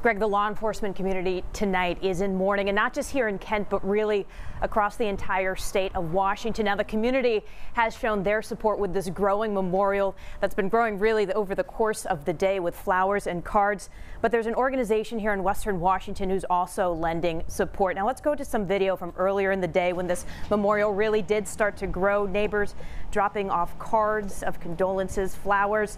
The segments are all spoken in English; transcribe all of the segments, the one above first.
Greg, the law enforcement community tonight is in mourning, and not just here in Kent, but really across the entire state of Washington. Now, the community has shown their support with this growing memorial that's been growing really over the course of the day with flowers and cards. But there's an organization here in Western Washington who's also lending support. Now, let's go to some video from earlier in the day when this memorial really did start to grow. Neighbors dropping off cards of condolences, flowers.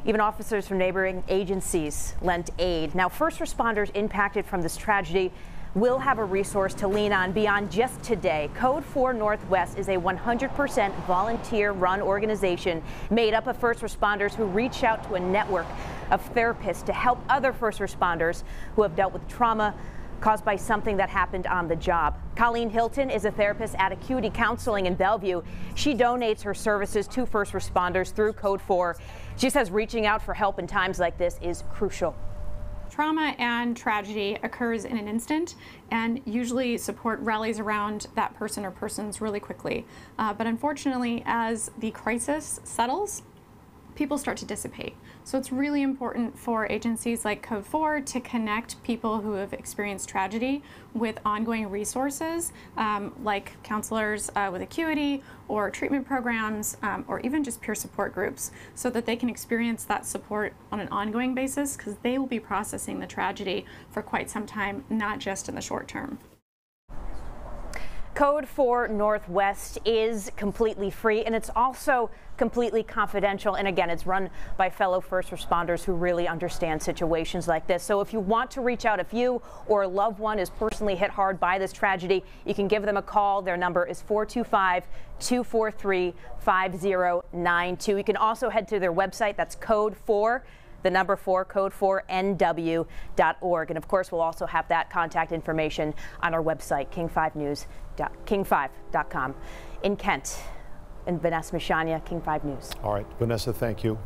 Even officers from neighboring agencies lent aid. Now, first responders impacted from this tragedy will have a resource to lean on beyond just today. Code 4 Northwest is a 100% volunteer-run organization made up of first responders who reach out to a network of therapists to help other first responders who have dealt with trauma caused by something that happened on the job. Colleen Hilton is a therapist at Acuity Counseling in Bellevue. She donates her services to first responders through Code 4. She says reaching out for help in times like this is crucial. Trauma and tragedy occurs in an instant, and usually support rallies around that person or persons really quickly. But unfortunately, as the crisis settles, people start to dissipate. So it's really important for agencies like Code 4 to connect people who have experienced tragedy with ongoing resources like counselors with Acuity or treatment programs or even just peer support groups, so that they can experience that support on an ongoing basis, because they will be processing the tragedy for quite some time, not just in the short term. Code 4 Northwest is completely free, and it's also completely confidential. And again, it's run by fellow first responders who really understand situations like this. So if you want to reach out, if you or a loved one is personally hit hard by this tragedy, you can give them a call. Their number is 425-243-5092. You can also head to their website. That's Code 4. The number 4, Code 4NW.org. And of course, we'll also have that contact information on our website, king5.com. In Kent, and Vanessa Misciagna, King 5 News. All right, Vanessa, thank you.